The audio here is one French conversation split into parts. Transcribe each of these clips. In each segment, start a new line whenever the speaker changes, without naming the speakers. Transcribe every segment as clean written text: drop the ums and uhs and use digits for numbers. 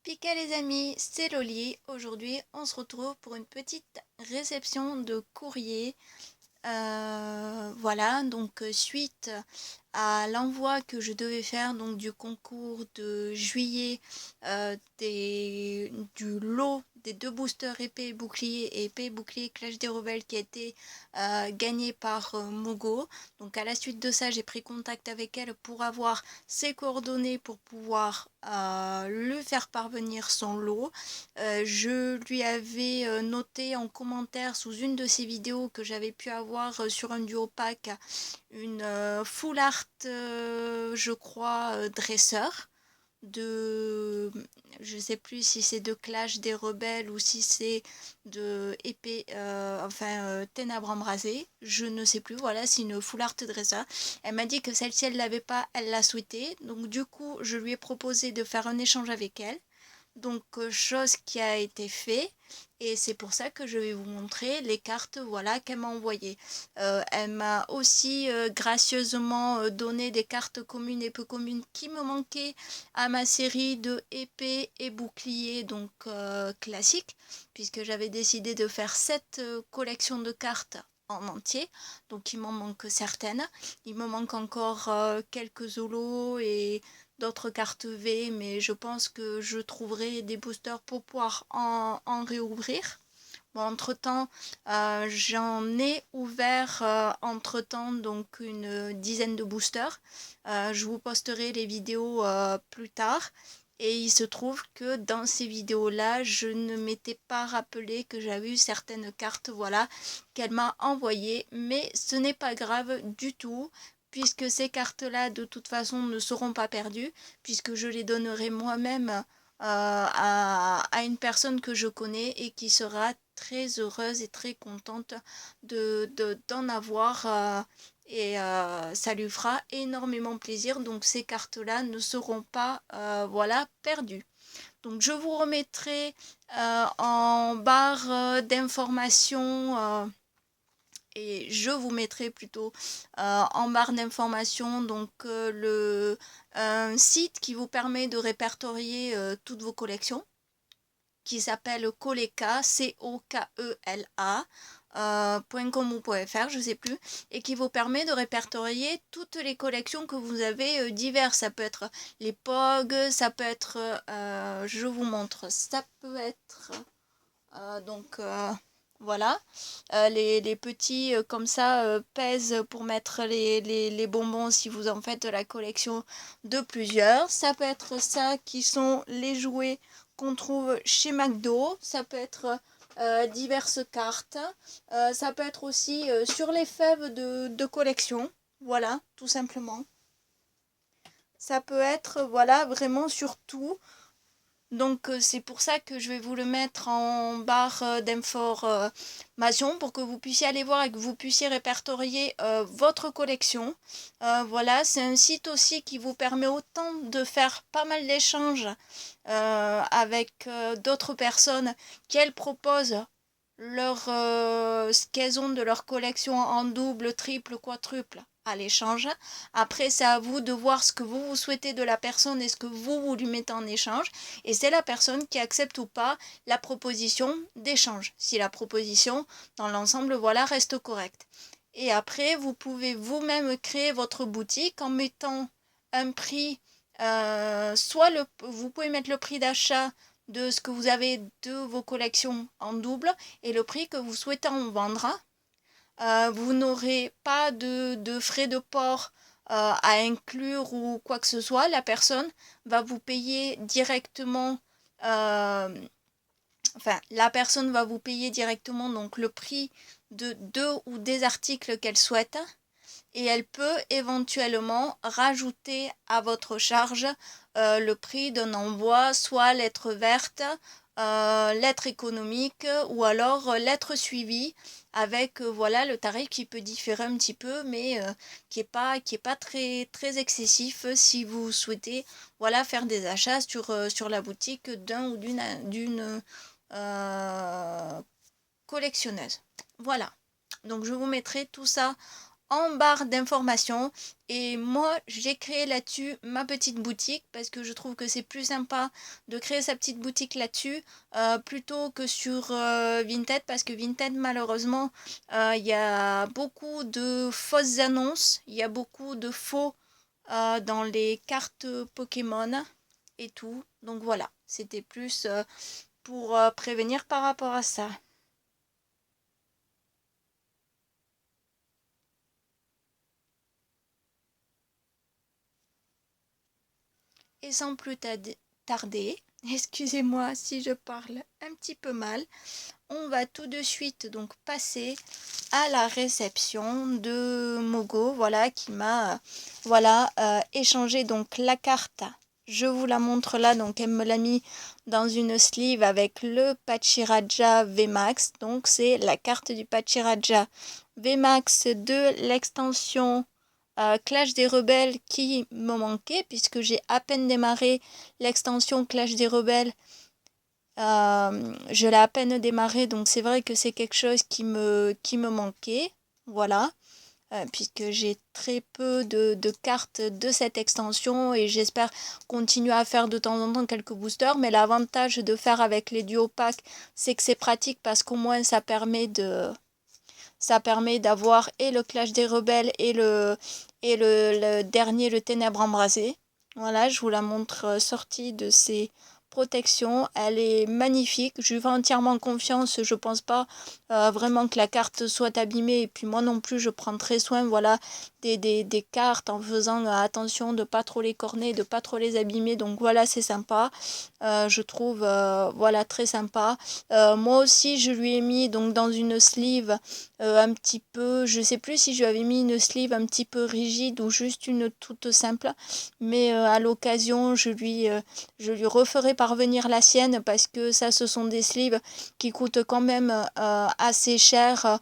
Pika les amis, c'est Loli. Aujourd'hui, on se retrouve pour une petite réception de courrier. Voilà, donc suite à l'envoi que je devais faire donc du concours de juillet du lot des deux boosters épée et bouclier Clash des Rebelles qui a été gagné par Mogo. Donc à la suite de ça, j'ai pris contact avec elle pour avoir ses coordonnées pour pouvoir lui faire parvenir son lot. Je lui avais noté en commentaire sous une de ses vidéos que j'avais pu avoir sur un duo pack une full art, je crois, dresseur de, je sais plus si c'est de Clash des Rebelles ou si c'est de épée, ténèbres embrasées, je ne sais plus, voilà, c'est une full art dresseur. Elle m'a dit que celle-ci elle l'avait pas, elle l'a souhaité, donc du coup je lui ai proposé de faire un échange avec elle. Donc, chose qui a été fait, et c'est pour ça que je vais vous montrer les cartes, voilà, qu'elle m'a envoyées. Elle m'a aussi gracieusement donné des cartes communes et peu communes qui me manquaient à ma série de épée et bouclier, donc classique, puisque j'avais décidé de faire cette collection de cartes en entier, donc il m'en manque certaines. Il me manque encore quelques holos et d'autres cartes V, mais je pense que je trouverai des boosters pour pouvoir en réouvrir. Bon, entre-temps, j'en ai ouvert entre-temps donc une dizaine de boosters. Je vous posterai les vidéos plus tard. Et il se trouve que dans ces vidéos-là, je ne m'étais pas rappelé que j'avais eu certaines cartes, voilà, qu'elle m'a envoyées. Mais ce n'est pas grave du tout, puisque ces cartes-là, de toute façon, ne seront pas perdues, puisque je les donnerai moi-même à une personne que je connais et qui sera très heureuse et très contente d'en avoir ça lui fera énormément plaisir. Donc ces cartes-là ne seront pas voilà, perdues. Donc je vous remettrai en barre d'informations et je vous mettrai plutôt en barre d'informations donc un site qui vous permet de répertorier toutes vos collections qui s'appelle Coleka, C-O-K-E-L-A, .com ou .fr, je sais plus, et qui vous permet de répertorier toutes les collections que vous avez diverses. Ça peut être les POG, ça peut être, je vous montre, ça peut être, donc voilà, les petits comme ça pèsent pour mettre les bonbons si vous en faites la collection de plusieurs. Ça peut être ça qui sont les jouets qu'on trouve chez McDo. Ça peut être diverses cartes. Ça peut être aussi sur les fèves de collection. Voilà, tout simplement. Ça peut être, voilà, vraiment sur tout. Donc c'est pour ça que je vais vous le mettre en barre d'information pour que vous puissiez aller voir et que vous puissiez répertorier votre collection. Voilà, c'est un site aussi qui vous permet autant de faire pas mal d'échanges avec d'autres personnes qu'elles proposent ce qu'elles ont de leur collection en double, triple, quadruple à l'échange. Après, c'est à vous de voir ce que vous souhaitez de la personne et ce que vous lui mettez en échange. Et c'est la personne qui accepte ou pas la proposition d'échange. Si la proposition, dans l'ensemble, voilà, reste correcte. Et après, vous pouvez vous-même créer votre boutique en mettant un prix, vous pouvez mettre le prix d'achat de ce que vous avez de vos collections en double et le prix que vous souhaitez en vendre. Vous n'aurez pas de frais de port à inclure ou quoi que ce soit. La personne va vous payer directement, la personne va vous payer directement donc le prix de deux ou des articles qu'elle souhaite et elle peut éventuellement rajouter à votre charge le prix d'un envoi, soit lettre verte, lettre économique ou alors lettre suivie avec voilà le tarif qui peut différer un petit peu mais qui est pas très très excessif si vous souhaitez voilà faire des achats sur la boutique d'un ou d'une collectionneuse. Voilà. Donc je vous mettrai tout ça en barre d'informations. Et moi, j'ai créé là-dessus ma petite boutique parce que je trouve que c'est plus sympa de créer sa petite boutique là-dessus plutôt que sur Vinted, parce que Vinted, malheureusement, il y a beaucoup de fausses annonces, il y a beaucoup de faux dans les cartes Pokémon et tout. Donc voilà, c'était plus pour prévenir par rapport à ça. Et sans plus tarder, excusez-moi si je parle un petit peu mal, on va tout de suite donc passer à la réception de Mogo, voilà, qui m'a voilà, échangé donc la carte. Je vous la montre là, donc elle me l'a mis dans une sleeve avec le Pachiraja VMAX, donc c'est la carte du Pachiraja VMAX de l'extension Clash des Rebelles qui me manquait, puisque j'ai à peine démarré l'extension Clash des Rebelles. Je l'ai à peine démarré, donc c'est vrai que c'est quelque chose qui me manquait. Voilà. Puisque j'ai très peu de cartes de cette extension et j'espère continuer à faire de temps en temps quelques boosters. Mais l'avantage de faire avec les duo packs, c'est que c'est pratique parce qu'au moins ça permet d'avoir et le Clash des Rebelles et le dernier, le Ténèbres Embrasées. Voilà, je vous la montre sortie de ses protections. Elle est magnifique. Je lui fais entièrement confiance. Je pense pas vraiment que la carte soit abîmée. Et puis moi non plus, je prends très soin, voilà, des cartes en faisant attention de pas trop les corner, de pas trop les abîmer. Donc voilà, c'est sympa. Je trouve, voilà, très sympa. Moi aussi, je lui ai mis donc dans une sleeve un petit peu, je sais plus si je lui avais mis une sleeve un petit peu rigide ou juste une toute simple, mais à l'occasion, je lui referai parvenir la sienne parce que ça, ce sont des sleeves qui coûtent quand même assez cher.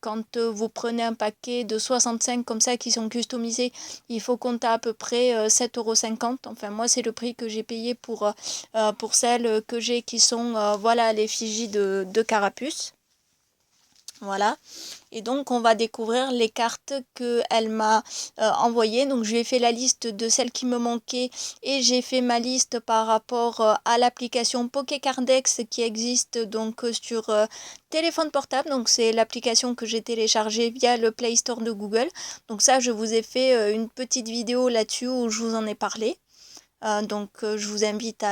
Quand vous prenez un paquet de 65 comme ça qui sont customisés, il faut compter à peu près 7,50 €. Enfin, moi, c'est le prix que j'ai payé pour celles que j'ai qui sont voilà, à l'effigie de Carapuce. Voilà. Et donc, on va découvrir les cartes qu'elle m'a envoyées. Donc, je lui ai fait la liste de celles qui me manquaient et j'ai fait ma liste par rapport à l'application Pokécardex qui existe donc sur téléphone portable. Donc, c'est l'application que j'ai téléchargée via le Play Store de Google. Donc, ça, je vous ai fait une petite vidéo là-dessus où je vous en ai parlé. Donc je vous invite à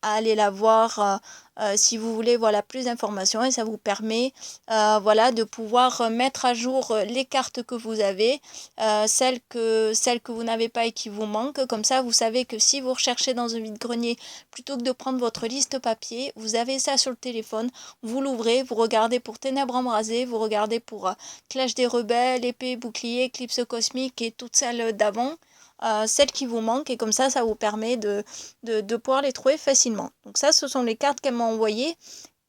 aller la voir si vous voulez voilà, plus d'informations et ça vous permet voilà, de pouvoir mettre à jour les cartes que vous avez, celles que vous n'avez pas et qui vous manquent. Comme ça, vous savez que si vous recherchez dans un vide-grenier, plutôt que de prendre votre liste papier, vous avez ça sur le téléphone, vous l'ouvrez, vous regardez pour Ténèbres Embrasées, vous regardez pour Clash des Rebelles, Épée, Bouclier, Éclipse Cosmique et toutes celles d'avant. Celles qui vous manquent et comme ça vous permet de pouvoir les trouver facilement. Donc ça, ce sont les cartes qu'elle m'a envoyées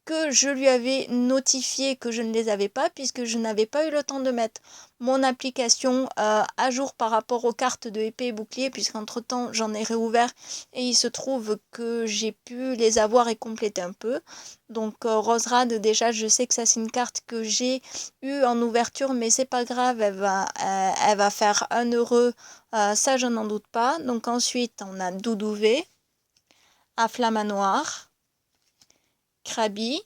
que je lui avais notifié que je ne les avais pas puisque je n'avais pas eu le temps de mettre mon application à jour par rapport aux cartes de épée et bouclier puisqu'entre temps j'en ai réouvert et il se trouve que j'ai pu les avoir et compléter un peu. Donc Roserad, déjà je sais que ça c'est une carte que j'ai eue en ouverture mais c'est pas grave, elle va faire 1 €, ça je n'en doute pas. Donc ensuite on a Doudouvé, Afflamanoir, Krabi,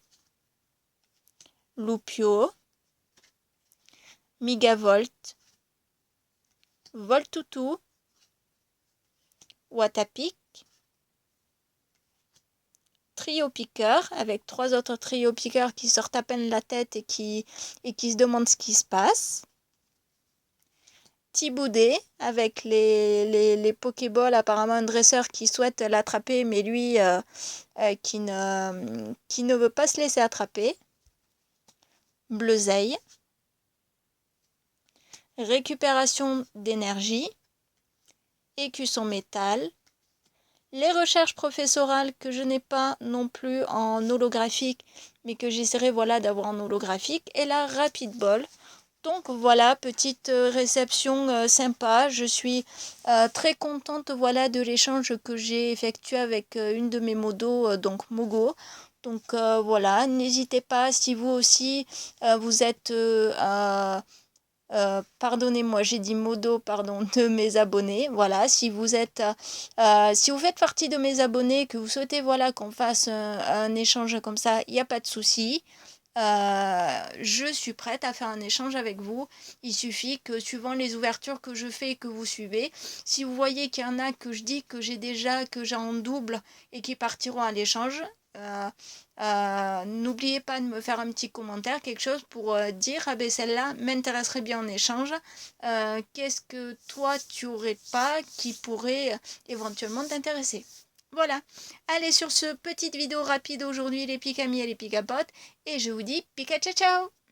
Loupio, Migavolt, Voltoutou, Watapic, Trio Piqueur, avec 3 autres Trio Piqueurs qui sortent à peine la tête et qui se demandent ce qui se passe. Thiboudet, avec les Pokéballs, apparemment un dresseur qui souhaite l'attraper, mais lui qui ne veut pas se laisser attraper. Bleuzeille, récupération d'énergie, écusson métal, les recherches professorales que je n'ai pas non plus en holographique, mais que j'essaierai voilà, d'avoir en holographique, et la Rapid Ball. Donc voilà, petite réception sympa. Je suis très contente voilà, de l'échange que j'ai effectué avec une de mes modos, donc Mogo. Donc voilà, n'hésitez pas si vous aussi vous êtes pardonnez-moi, j'ai dit modo, pardon, de mes abonnés. Voilà, si vous êtes, si vous faites partie de mes abonnés, que vous souhaitez, voilà, qu'on fasse un échange comme ça, il n'y a pas de souci. Je suis prête à faire un échange avec vous. Il suffit que suivant les ouvertures que je fais et que vous suivez, si vous voyez qu'il y en a que je dis que j'ai déjà, que j'ai en double et qui partiront à l'échange, n'oubliez pas de me faire un petit commentaire, quelque chose pour dire ah ben celle-là m'intéresserait bien en échange. Qu'est-ce que toi tu aurais pas qui pourrait éventuellement t'intéresser? Voilà. Allez, sur ce, petite vidéo rapide aujourd'hui, les picamis et les picapotes. Et je vous dis pika ciao ciao!